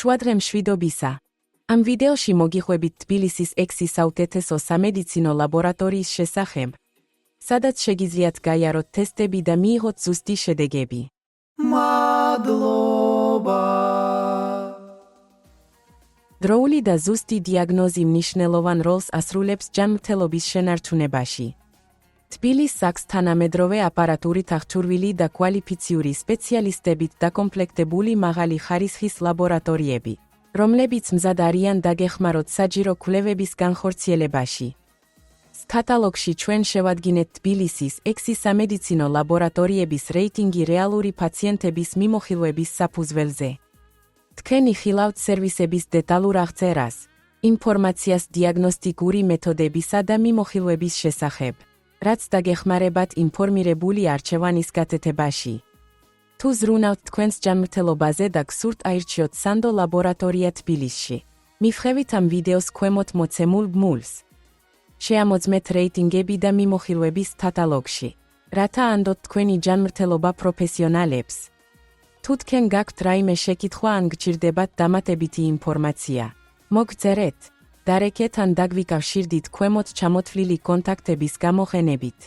შუადღე მშვიდობისა. ამ ვიდეოში მოგიყვებით თბილისის 6 საუკეთესო სამედიცინო ლაბორატორიის შესახებ, სადაც შეგიძლიათ გაიაროთ ტესტები და მიიღოთ ზუსტი შედეგები. მადლობა. დროული და ზუსტი დიაგნოზი მნიშვნელოვან როლს ასრულებს ჯანმრთელობის შენარჩუნებაში. თბილის SAKS თანამედროვე აპარატურით აღჭურვილი და კვალიფიციური სპეციალისტებით დაკომპლექტებული მაღალი ხარისხის ლაბორატორიები, რომლებიც მზად არიან დაგეხმაროთ საჯირო კვლევების განხორციელებაში. კატალოგში ჩვენ შევადგინეთ თბილისის 6 სამედიცინო ლაბორატორიების რეიტინგი რეალური პაციენტების მიმოხილვების საფუძველზე. თქვენი ხილავთ სერვისების დეტალურ აღწერას, ინფორმაციას დიაგნოსტიკური მეთოდებისა და მიმოხილვების შესახებ, რაც დაგეხმარებათ ინფორმირებული არჩევანის გაკეთებაში. თუ ზრუნავთ თქვენს ჯანმრთელობაზე და გსურთ აირჩიოთ სანდო ლაბორატორია თბილისში, მივხევით ამ ვიდეოს ქვემოთ მოცემულ ბმულს. შეამოძმეთ რეიტინგები და მიმოხილვების კატალოგში, რათა ანდოთ თქვენი ჯანმრთელობა პროფესიონალებს. თუ თქვენ გაქვთ რაიმე შეკითხვა ან გჭირდებათ დამატებითი ინფორმაცია, მოგწერეთ, დარეკეთ ან დაგვიკავშირდით ქვემოთ ჩამოთვლილი კონტაქტების გამოყენებით.